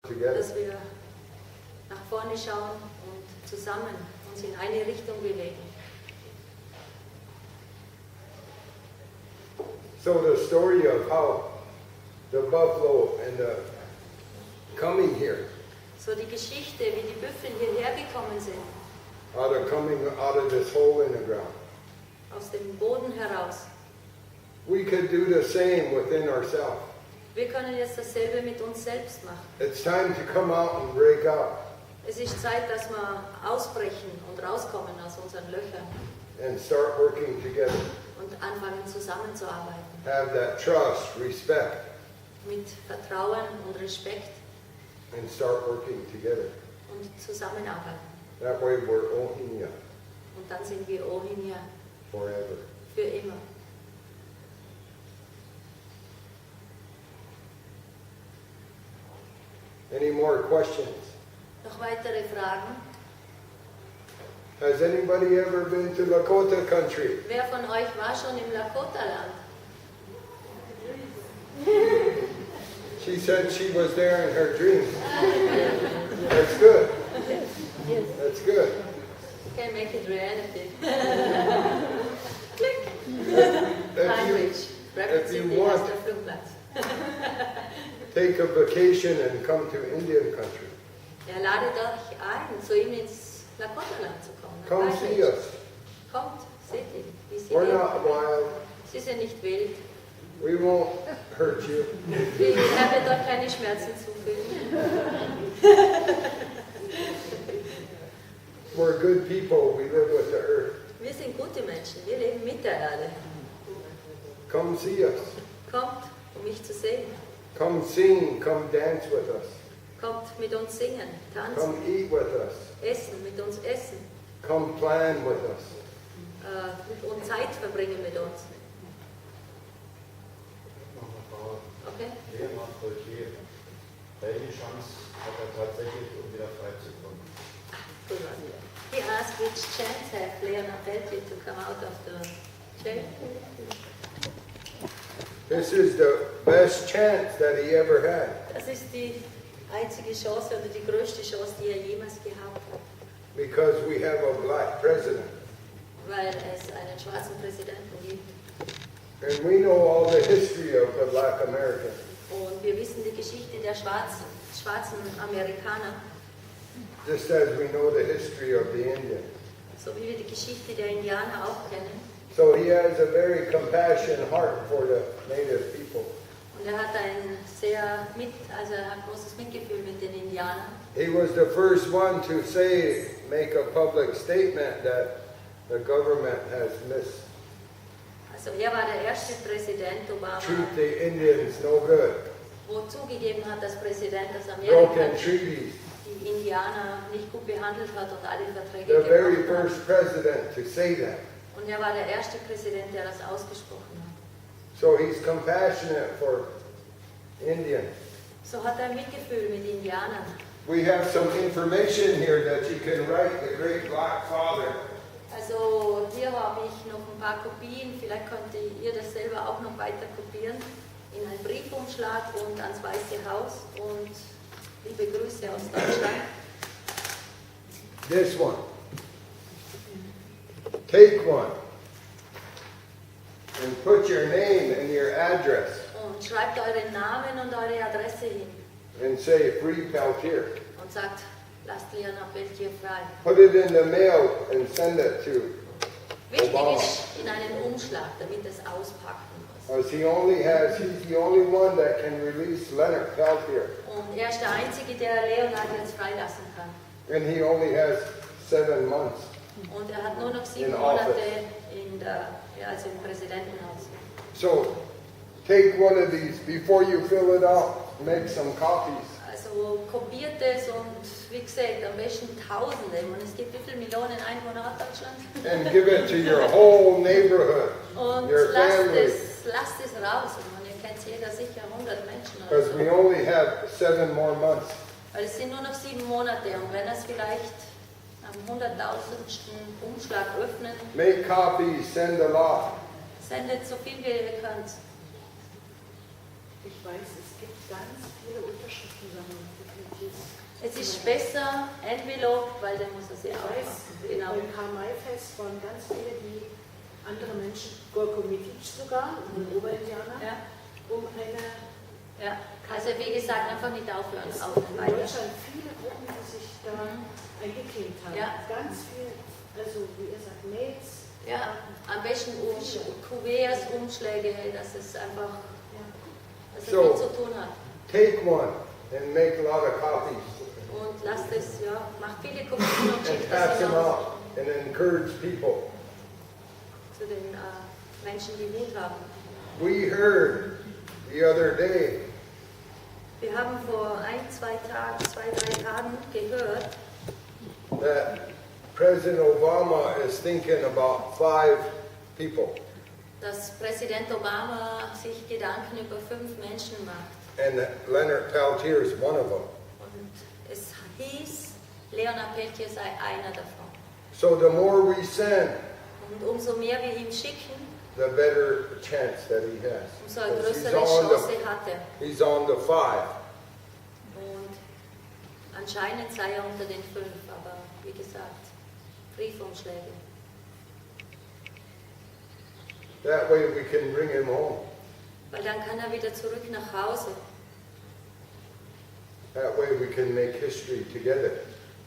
together. dass wir nach vorne schauen und zusammen uns in eine Richtung bewegen. So the story of how the buffalo and the coming here, So die Geschichte, wie die Büffel hierher gekommen sind, coming out of this hole in the ground. aus dem Boden heraus. We could do the same within ourselves. Wir können jetzt dasselbe mit uns selbst machen. It's time to come out and break out Es ist Zeit, dass wir ausbrechen und rauskommen aus unseren Löchern and start working together. und anfangen zusammenzuarbeiten. Have that trust, respect, Mit Vertrauen und Respekt and start working together. und zusammenarbeiten. That way we're Ohinia Und dann sind wir Ohinia forever. für immer. Any more questions? Noch weitere Fragen? Has anybody ever been to Lakota country? Wer von euch war schon im Lakota-Land? She said she was there in her dreams. That's good. That's good. You can make it reality. Klick. If Heinrich, Rapid if you City want- heißt der Flugplatz. take a vacation and come to Indian country. Er ladet euch ein, zu ihm ins Lakota-Land zu kommen. nach Come Heinrich. see us. Kommt, seht ihn, wie sie We're leben. not wild. Sie sind nicht wild. We won't hurt you. Er wird euch keine Schmerzen zufügen. We're good people. We live with the earth. Wir sind gute Menschen, wir leben mit der Erde. Come see us. Kommt, um mich zu sehen. Come sing. Come dance with us. Kommt mit uns singen, tanzen, Come eat with us. essen, mit uns essen. Come plan with us. Und Zeit verbringen mit uns. Okay? Leon hat Cherokee. Welche Chance hat er tatsächlich, um wieder frei zu kommen? Good one. He asked which chance have Leon Peltier to come out of the jail? This is the best chance that he ever had. Das ist die einzige Chance oder die größte Chance, die er jemals gehabt hat. Because we have a black president. Weil es einen schwarzen Präsidenten gibt. And we know all the history of the black American. Und wir wissen die Geschichte der schwarzen Amerikaner, Just as we know the history of the Indian. so wie wir die Geschichte der Indianer auch kennen. So he has a very compassionate heart for the native people. Und er hat ein er hat großes Mitgefühl mit den Indianern. He was the first one to make a public statement that the government has Also er war der erste Präsident Obama, mistreat the Indians no good. wo zugegeben hat, dass Präsident aus Broken Amerika treaties. die Indianer nicht gut behandelt hat und alle Verträge The very gebrochen hat. first president to say that. Und er war der erste Präsident, der das ausgesprochen hat. So he's compassionate for Indians. So hat er Mitgefühl mit Indianern. We have some information here that you can write the great black father. Also hier habe ich noch ein paar Kopien, vielleicht könnt ihr das selber auch noch weiter kopieren, in einen Briefumschlag und ans Weiße Haus und liebe Grüße aus Deutschland. This one. Take one and put your name and your address Und schreibt euren Namen und eure Adresse hin and say Free Peltier. und sagt, lasst Leon Peltier frei. Put it in the mail and send it to Wichtig Obama. ist in einen Umschlag, damit es auspacken muss. Because he's the only one that can release Leonard Peltier. Und er ist der Einzige, der Leonard jetzt freilassen kann. And he only has 7 months. Und er hat nur noch 7 In Monate office. also im Präsidentenhaus. So take one of these before you fill it out. Make some copies. Also kopiert es und wie gesagt, am besten Tausende. Und es gibt wie viele Millionen Einwohner hat Deutschland? And give it to your whole neighborhood, Und your lasst family. es raus. Und ihr kennt jeder sicher 100 Menschen. oder Because so. we only have 7 more months. Weil es sind nur noch 7 Monate. Und wenn es vielleicht am 100.000. Umschlag öffnen, Make copies, send a lot. sendet so viel wie ihr könnt. Ich weiß, es gibt ganz viele Unterschriftensammlungen für Es ist besser Envelope, weil dann muss er sie Ich weiß, aufmachen. Genau. beim Karl-May-Fest waren ganz viele, die andere Menschen, Gorkomitic sogar, ein Oberindianer, Ja, um eine, ja. Also wie gesagt, einfach nicht aufhören. es Auf gibt in weiter. Deutschland viele Gruppen, die sich da eingeklinkt haben. Ja. Ganz viel, also wie ihr sagt, Mails. Ja, am besten Kuverts, Umschläge, dass es einfach dass es So. viel zu tun hat. Take one and make a lot of copies Und lasst es, ja, macht viele Kopien und and schickt pass das them hinaus out and encourage people. zu den Menschen, die Mut haben. We heard the other day Wir haben vor zwei, drei Tagen gehört, that President Obama is thinking about 5 people. dass Präsident Obama sich Gedanken über 5 Menschen macht. And that Leonard Peltier is one of them. Und es hieß, Leonard Peltier sei einer davon. So the more we send, Und umso mehr wir ihm schicken, the better chance that he has. umso eine 'Cause größere Chance hat er. he's on the 5. Und anscheinend sei er unter den 5, aber wie gesagt, Briefumschläge. That way we can bring him home. Weil dann kann er wieder zurück nach Hause. That way we can make history together.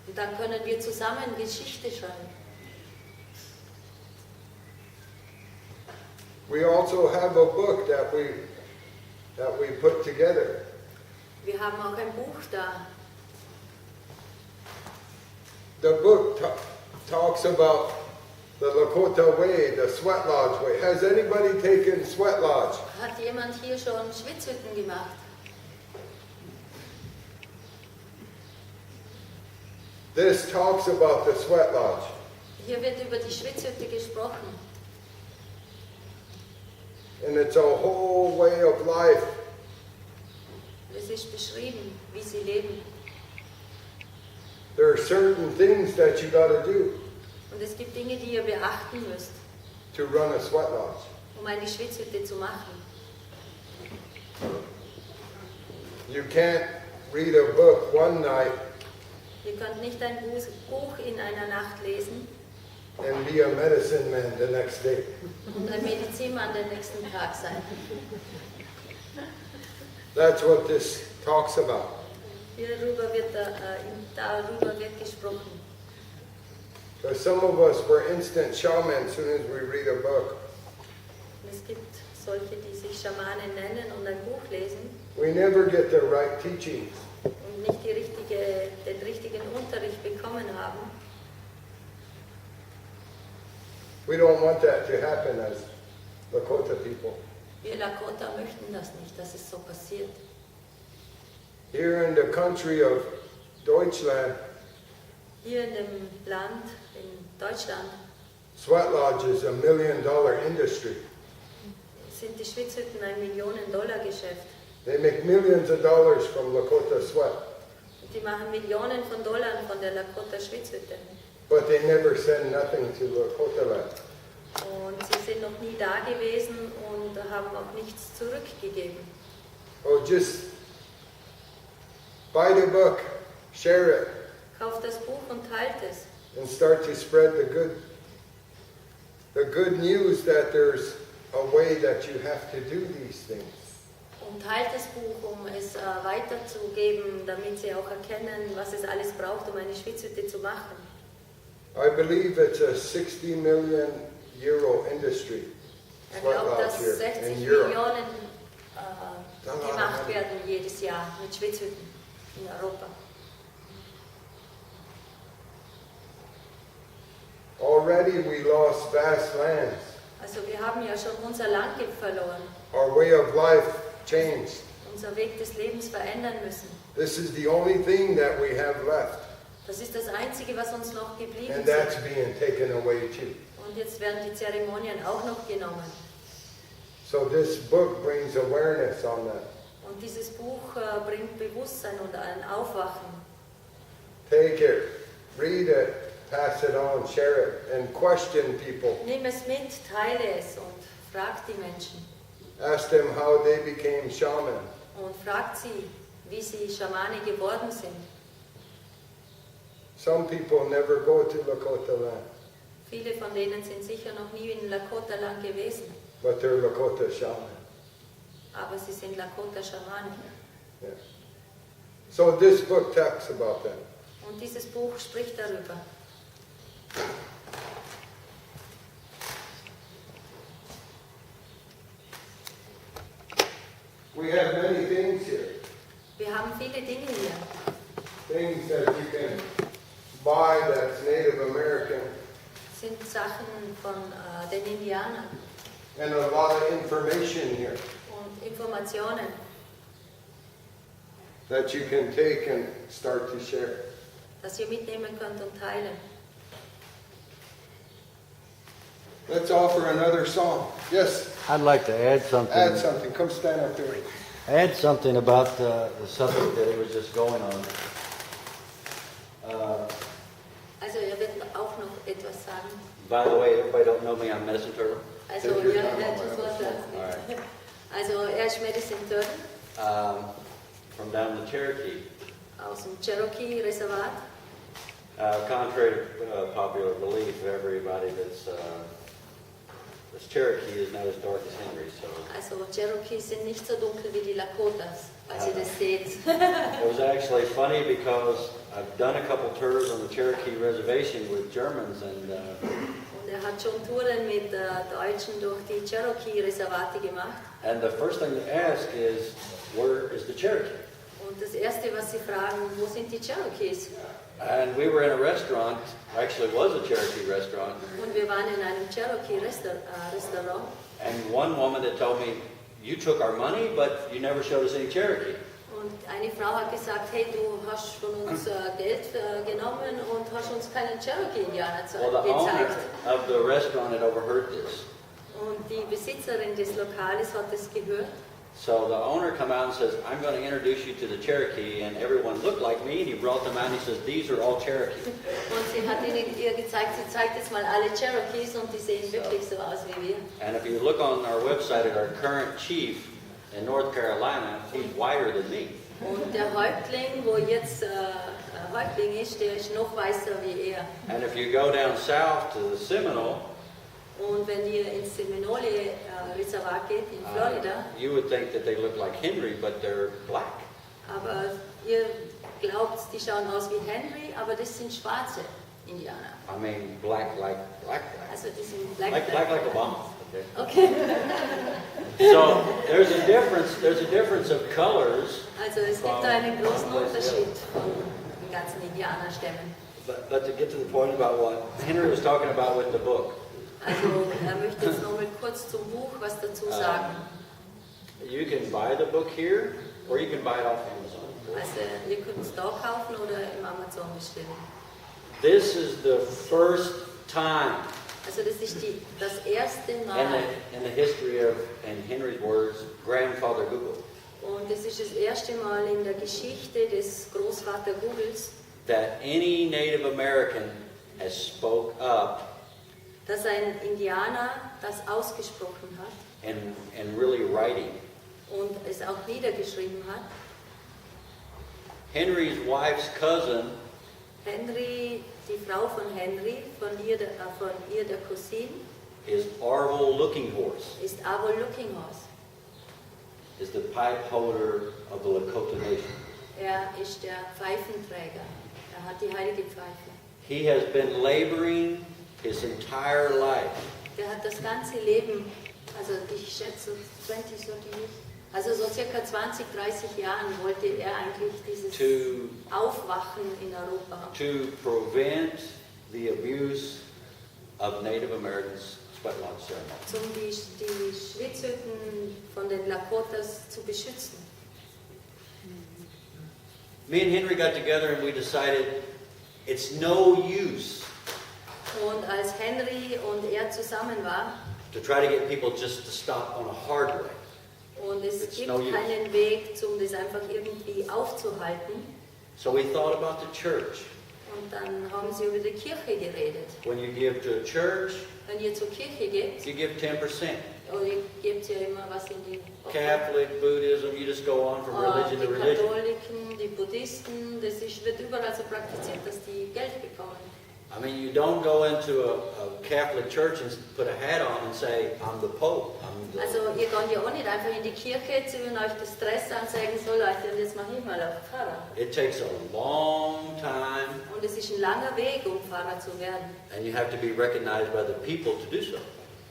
Und dann können wir zusammen Geschichte schreiben. We also have a book that we put together. Wir haben auch ein Buch da. The book talks about the Lakota way, the sweat lodge way. Has anybody taken sweat lodge? Hat jemand hier schon Schwitzhütten gemacht? This talks about the sweat lodge. Hier wird über die Schwitzhütte gesprochen. And it's a whole way of life. Es ist beschrieben, wie sie leben. There are certain things that you got to do Und es gibt Dinge, die ihr beachten müsst, to run a sweat lodge. um eine Schwitzhütte zu machen. You can't read a book one night Ihr könnt nicht ein Buch in einer Nacht lesen and be a medicine man the next day. und ein Medizinmann den nächsten Tag sein. That's what this talks about. Darüber wird gesprochen. But some of us, we're instant shaman as soon as we read a book. Und es gibt solche, die sich Schamanen nennen und ein Buch lesen We never get the right teachings. und nicht den richtigen Unterricht bekommen haben. We don't want that to happen as Lakota people. Wir Lakota möchten das nicht, dass es so passiert. Here in the country of Deutschland, Hier in dem Land, in Deutschland, sweat lodge is $1 million industry. sind die Schwitzhütten ein Millionen-Dollar-Geschäft. They make millions of dollars from Lakota sweat, Die machen Millionen von Dollar von der Lakota-Schwitzhütte. but they never send nothing to Lakota land. Und sie sind noch nie da gewesen und haben auch nichts zurückgegeben. Oh, just buy the book, share it, Kauft das Buch und teilt es. and start to spread the good news that there's a way that you have to do these things. Und teilt das Buch, um es weiterzugeben, damit sie auch erkennen, was es alles braucht, um eine Schwitzhütte zu machen. I believe it's a 60 million euro industry. Ich Sweat glaube, lodge dass here 60 in Europe. Millionen gemacht werden jedes Jahr mit Schwitzhütten in Europa. Already we lost vast lands. Also wir haben ja schon unser Land verloren, Our way of life changed. unser Weg des Lebens verändern müssen. This is the only thing that we have left, Das ist das Einzige, was uns noch geblieben and that's ist. being taken away too. Und jetzt werden die Zeremonien auch noch genommen. So this book brings awareness on that. Und dieses Buch bringt Bewusstsein und ein Aufwachen. Take it, read it, pass it on, share it, and question people. Nimm es mit, teile es und frag die Menschen. Ask them how they became shaman. Und fragt sie, wie sie Schamane geworden sind. Some people never go to Lakota land, Viele von denen sind sicher noch nie in Lakota-Land gewesen, but they're Lakota shaman. aber sie sind Lakota-Schamanen. Yeah. So this book talks about that. Und dieses Buch spricht darüber. We have many things here. Wir haben viele Dinge hier. Things that you can buy that's Native American, Sind Sachen von den Indianern and a lot of information here und Informationen, that you can take and start to share. das ihr mitnehmen könnt und teilen. Let's offer another song. Yes, I'd like to add something. add something. Come stand up here. Add something about the subject that it was just going on. Also er wird auch noch etwas sagen. By the way, everybody don't know me. I'm Medicine Turtle. Also Take your ja, time, er I'll tut was Alright. Also er ist Medicine Turtle From down in the Cherokee. aus dem Cherokee-Reservat. Contrary to popular belief, everybody that's Cherokee is not as dark as Henry. So Also Cherokees sind nicht so dunkel wie die Lakotas, als ihr das seht. it was actually funny because I've done a couple tours on the Cherokee reservation with Germans, and Und er hat schon Touren mit Deutschen durch die Cherokee-Reservate gemacht. the first thing they ask is, where is the Cherokee? Und das Erste, was sie fragen, wo sind die Cherokees? And we were in a restaurant, actually it was a Cherokee restaurant, Und wir waren in einem Cherokee-Restaurant. and one woman had told me, you took our money, but you never showed us any Cherokee. Und eine Frau hat gesagt, hey, du hast von uns Geld genommen und hast uns keinen Cherokee-Indianer Well, the owner gezeigt. of the restaurant had overheard this. Und die Besitzerin des Lokales hat es gehört. So the owner come out and says, I'm going to introduce you to the Cherokee, and everyone looked like me, and he brought them out and he says, these are all Cherokee. Und sie hat ihr gezeigt, sie zeigt jetzt mal alle Cherokees und die sehen wirklich so aus wie wir. And if you look on our website at our current chief in North Carolina, he's whiter than me. Und der Häuptling, wo jetzt Häuptling ist, der ist noch weißer wie er. And if you go down south to the Seminole, Und wenn ihr ins Seminole-Reservat geht in Florida, you would think that they look like Henry, but they're black. aber ihr glaubt, die schauen aus wie Henry, aber das sind schwarze Indianer. I mean, black like black. Also die sind black. Like Obama. Okay. Okay. So there's a difference of colors. Also es gibt einen großen Unterschied von den ganzen Indianerstämmen. But to get to the point about what Henry was talking about with the book, Also er möchte jetzt noch mal kurz zum Buch was dazu sagen. you can buy the book here, or you can buy it off Amazon. Also ihr könnt es da kaufen oder im Amazon bestellen. This is the first time Also das ist das erste Mal in the history of, in Henry's words, grandfather Google, und es ist das erste Mal in der Geschichte des Großvater Googles, that any Native American has spoke up dass ein Indianer das ausgesprochen hat and really writing. und es auch niedergeschrieben hat. Henry's wife's cousin Henry, die Frau von Henry, von ihr der Cousine, is Arvel Looking Horse, ist Avol Looking Horse. is the pipe holder of the Lakota Nation. Er ist der Pfeifenträger. Er hat die heilige Pfeife. He has been laboring his entire life Der hat das ganze Leben, also ich schätze 20, 30 years, also so circa 20, 30 Jahren wollte er eigentlich dieses Aufwachen in Europa. to prevent the abuse of Native Americans' sweat lodge ceremony. Um die Schwitzhütten von den Lakotas zu beschützen. Me and Henry got together and we decided it's no use Und als Henry und er zusammen waren, to try to get people just to stop on a hard way. und es It's gibt no use. keinen Weg, um das einfach irgendwie aufzuhalten. So we thought about the church. Und dann haben sie über die Kirche geredet. When you give to a church, Wenn ihr zur Kirche geht, you give 10%. und ihr gebt ja immer was in die Catholic, Buddhism, you just go on from religion die to religion. Katholiken, die Buddhisten, wird überall so praktiziert, dass die Geld bekommen. I mean, you don't go into a Catholic church and put a hat on and say, I'm the Pope. Also ihr geht ja auch nicht einfach in die Kirche, ziehen euch das Dress an, sagen so Leute, und jetzt mache ich mal auf Pfarrer. It takes a long time, Und es ist ein langer Weg, um Pfarrer zu werden. and you have to be recognized by the people to do so.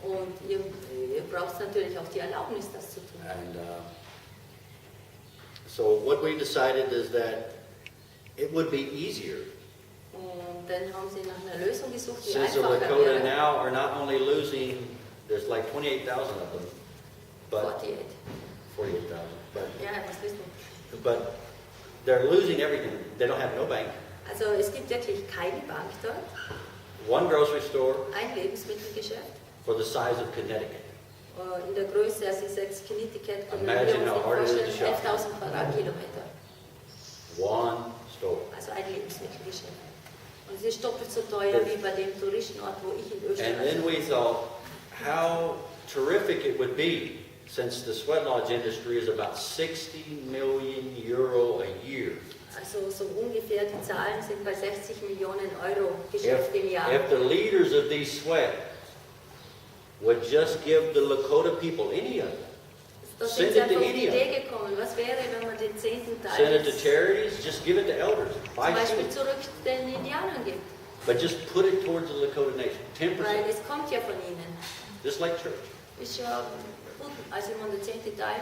Und ihr braucht natürlich auch die Erlaubnis, das zu tun. And so what we decided is that it would be easier, Und dann haben sie nach einer Lösung gesucht, die since the einfacher Lakota wäre. now are not only losing, there's like 28,000 of them, but 48. 48,000, Ja, das wissen. but they're losing everything. They don't have no bank, Also es gibt wirklich keine Bank dort, one grocery store ein Lebensmittelgeschäft. for the size of Connecticut. In der Größe, also ich sage Connecticut, können wir Imagine uns how hard it is to vorstellen, shop. 11.000 Quadratkilometer. One store. Also ein Lebensmittelgeschäft. Und es ist doppelt so teuer wie bei dem Touristenort, wo ich in And then Österreich we thought how terrific it would be, since the sweat lodge industry is about 60 million euro a year. Also so ungefähr, die Zahlen sind bei 60 Millionen Euro Geschäft im Jahr. If the leaders of these sweat would just give the Lakota people, any of them, Da sind send sie it to einfach auf die India. Idee gekommen, was wäre, wenn man den 10. send Teil it to zum charities, just give it to elders, buy Beispiel seed. zurück den Indianern gibt. But just put it towards the Lakota nation, Weil 10%, es kommt ja von ihnen. just like church. Ist ja gut, also wenn man den 10. Teil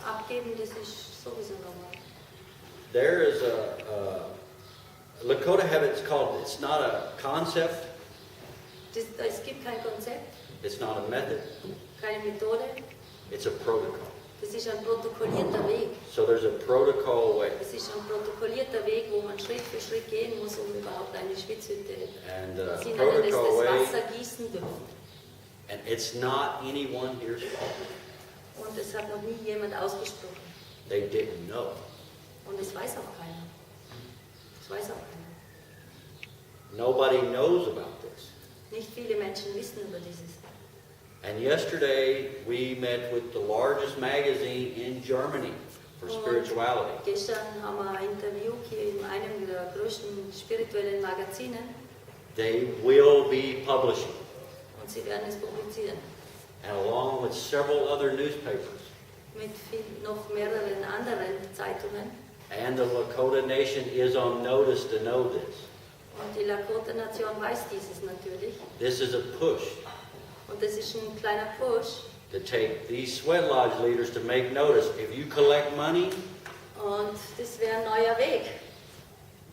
abgeben, das ist sowieso normal. There is Lakota have it's called, it's not a concept, Es gibt kein Konzept, it's not a method, keine Methode, it's a protocol. das ist ein protokollierter Weg. So there's a protocol way. Es ist ein protokollierter Weg, wo man Schritt für Schritt gehen muss, um überhaupt eine Schwitzhütte And Sie nennen es protocol das way, Wasser gießen dürfen. and it's not anyone here's fault. Und es hat noch nie jemand ausgesprochen. They didn't know. Und es weiß auch keiner. Es weiß auch keiner. Nobody knows about this. Nicht viele Menschen wissen über dieses. And yesterday we met with the largest magazine in Germany for spirituality. Gestern haben wir ein Interview hier in einem der größten spirituellen Magazine They will be publishing, und sie werden es publizieren. and along with several other newspapers. Mit noch mehreren anderen Zeitungen. And the Lakota Nation is on notice to know this. Und die Lakota-Nation weiß dieses natürlich. This is a push Und das ist ein kleiner Push. to take these sweat lodge leaders to make notice. If you collect money, Und das wäre ein neuer Weg.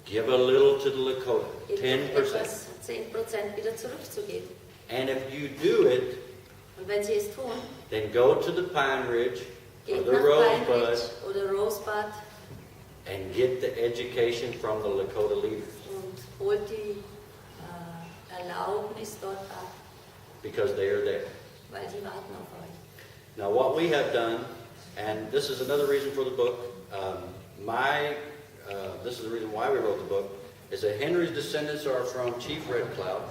give a little to the Lakota, 10%. Etwas 10% wieder zurückzugeben. And if you do it, Und wenn sie es tun, then go to the Pine Ridge or geht the nach Pine Rosebud Ridge oder Rosebud and get the education from the Lakota leaders, und holt die Erlaubnis dort ab, because they are there. weil die warten auf euch. Now what we have done, and this is another reason for the book, this is the reason why we wrote the book, is that Henry's descendants are from Chief Red Cloud,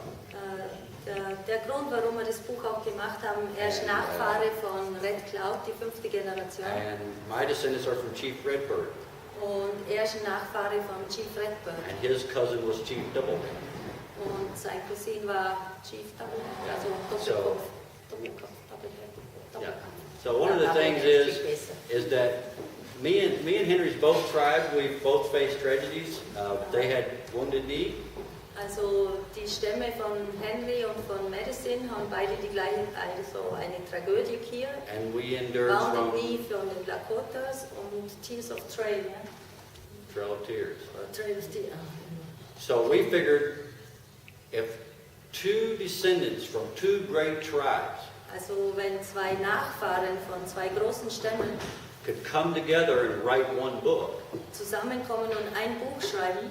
Der Grund, warum wir das Buch auch gemacht haben, er ist Nachfahre von Red Cloud, die 5. Generation. and my descendants are from Chief Redbird, Und er ist ein Nachfahre von Chief Redbird. and his cousin was Chief Doublehead. Und sein Cousin war Chief Doublehead, also Doppelkopf. Doppelkopf, Doppelhead, Doppelkopf. So one of the things is that me and Henry's both tribes, we both faced tragedies. They had Wounded Knee, Also die Stämme von Henry und von Madison haben beide die gleiche, also eine Tragödie hier. and we endured Wounded from Knee von den Lakotas und Tears of Trail, ja? Trail of Tears. Oder Trail of Tears. So we figured if two descendants from two great tribes Also wenn zwei Nachfahren von zwei großen Stämmen could come together and write one book, zusammenkommen und ein Buch schreiben,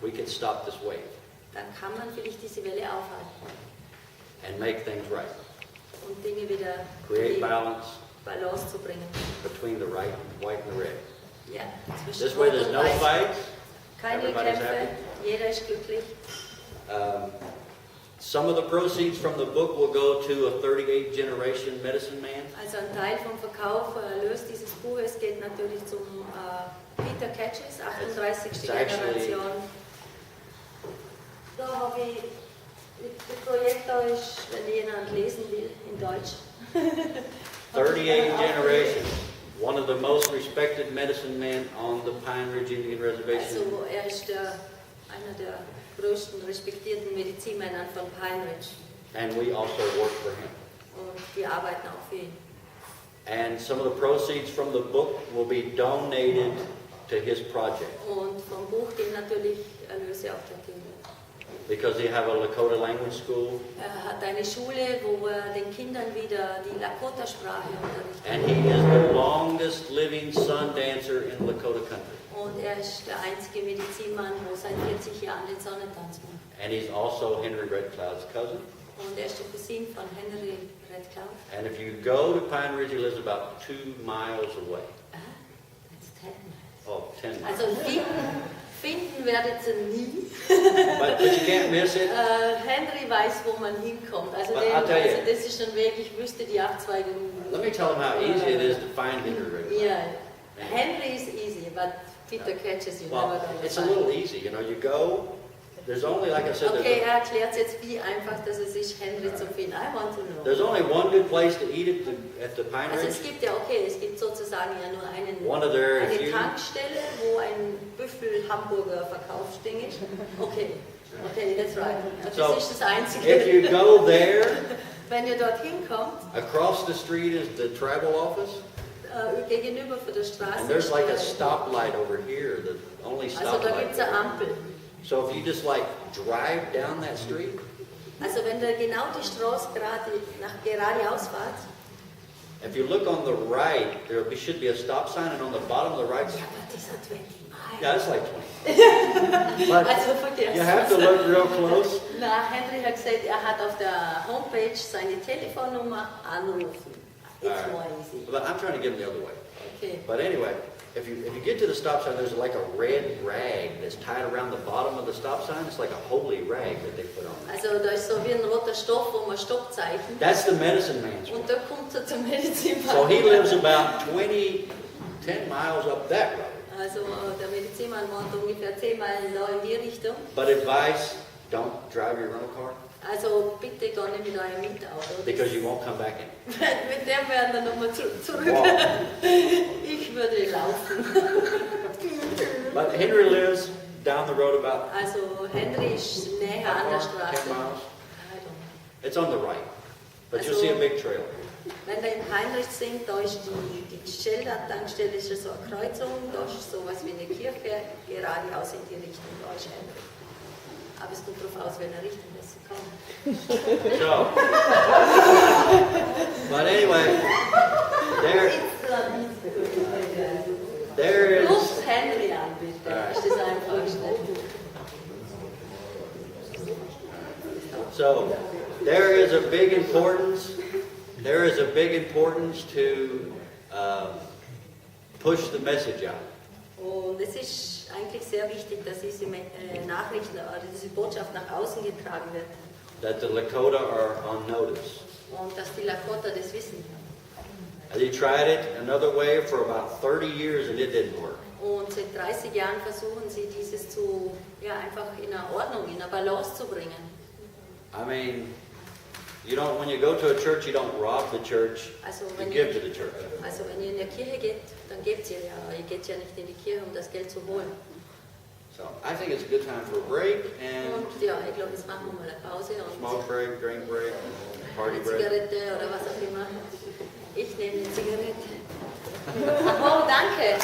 we could stop this wave dann kann man vielleicht diese Welle aufhalten and make things right. und Dinge wieder Create in die balance Balance zu bringen. between the right, white, and the red. Ja, zwischen This way Rot there's und no Weiß. fights. Keine Everybody's Kämpfe, happy. jeder ist glücklich. Some of the proceeds from the book will go to a 38 generation medicine man. Also ein Teil vom Verkauf, Erlös dieses Buches geht natürlich zum Peter Catches, 38. It's actually- Generation. Da habe ich, das Projekt da ist, wenn jemand lesen will, in Deutsch. 38 generations. One of the most respected medicine men on the Pine Ridge Indian Reservation. Also er ist einer der größten respektierten Medizinmänner von Pine Ridge. And we also work for him. Und wir arbeiten auch für ihn. And some of the proceeds from the book will be donated to his project. Und vom Buch gehen natürlich Erlöse auch dorthin. Because they have a Lakota language school. Er hat eine Schule, wo er den Kindern wieder die Lakota-Sprache unterrichtet. And he is the longest living sun dancer in Lakota country. Und er ist der einzige Medizinmann, wo seit 40 Jahren den Sonnentanz macht. And he's also Henry Red Cloud's cousin. Und er ist der Cousin von Henry Red Cloud. And if you go to Pine Ridge, he lives about 2 miles away. That's 10 miles. Oh, 10 miles. Also finden werdet ihr nie. But you can't miss it. Henry weiß, wo man hinkommt. Also, But I'll tell you. das ist ein Weg, ich wüsste die Abzweigung. Let me tell him how easy it is to find Henry Red Cloud. Yeah, Henry is easy, but Peter Catches you Well, never gonna it's a find. little easy. You know, you go, there's only, like I said, Okay, er erklärt jetzt, wie einfach das ist, Henry zu finden. I want to know. there's only one good place to eat at the Pine Also Ridge. es gibt ja, okay, es gibt sozusagen ja nur One of their eine few- Tankstelle, wo ein Büffel-Hamburger Verkaufsding ist. Okay, that's right. Das So, ist das Einzige. If you go there, Wenn ihr dorthin kommt, across the street is the travel office, gegenüber von der Straße and there's ist like a der- stoplight over here, the only also da gibt es eine stoplight. Ampel. So if you just like drive down that street, Also wenn ihr genau die Straße geradeaus fahrt, if you look on the right, should be a stop sign, and on the bottom of the right, ja, aber das hat 20 Meilen. yeah, it's like 20. But Also vergesst you have to es. look real close. Na, Henry hat gesagt, er hat auf der Homepage seine Telefonnummer anrufen. It's Alright. more easy. But I'm trying to get them the other way. Okay. But anyway, if you get to the stop sign, there's like a red rag that's tied around the bottom of the stop sign. It's like a holy rag that they put on. Also da ist so wie ein roter Stoff, wo man Stoppzeichen. That's the medicine man's Und one. da kommt er zum Medizinmann. So he lives about 10 miles up that road. Also der Medizinmann wohnt ungefähr 10 Meilen da in die Richtung. But advice, don't drive your rental car Also bitte geh nicht mit eurem Mietauto. because you won't come back in. Mit dem werden wir nochmal zurück. Walk. Ich würde laufen. But Henry lives down the road about Also Henry ist näher an der 10 Straße. miles. I don't know. It's on the right. But you'll see a big trail. Wenn wir in Heinrich sind, da ist die Shell-Tankstelle ist so eine Kreuzung, da ist sowas wie eine Kirche, geradeaus in die Richtung, da ist Heinrich. Aber es kommt darauf aus, welche Richtung das kommt. So, but anyway, there is. Ruf Henry an, bitte. Alright. Ist das einfachste. So, there is a big importance. There is a big importance to push the message out. Und es ist eigentlich sehr wichtig, dass diese Nachrichten oder diese Botschaft nach außen getragen wird. That the Lakota are on notice. Und dass die Lakota das wissen. They tried it another way for about 30 years and it didn't work. Und seit 30 Jahren versuchen sie dieses einfach in eine Ordnung, in eine Balance zu bringen. I mean, when you go to a church, you don't rob the church, Also you wenn, give ihr, to the church. also wenn ihr in die Kirche geht, dann gebt ihr ja. Ihr geht ja nicht in die Kirche, um das Geld zu holen. So, I think it's a good time for a break and Und ja, ich glaube, jetzt machen wir mal eine Pause und smoke break, drink break, party eine break. Zigarette oder was auch immer. Ich nehme eine Zigarette. Oh, danke.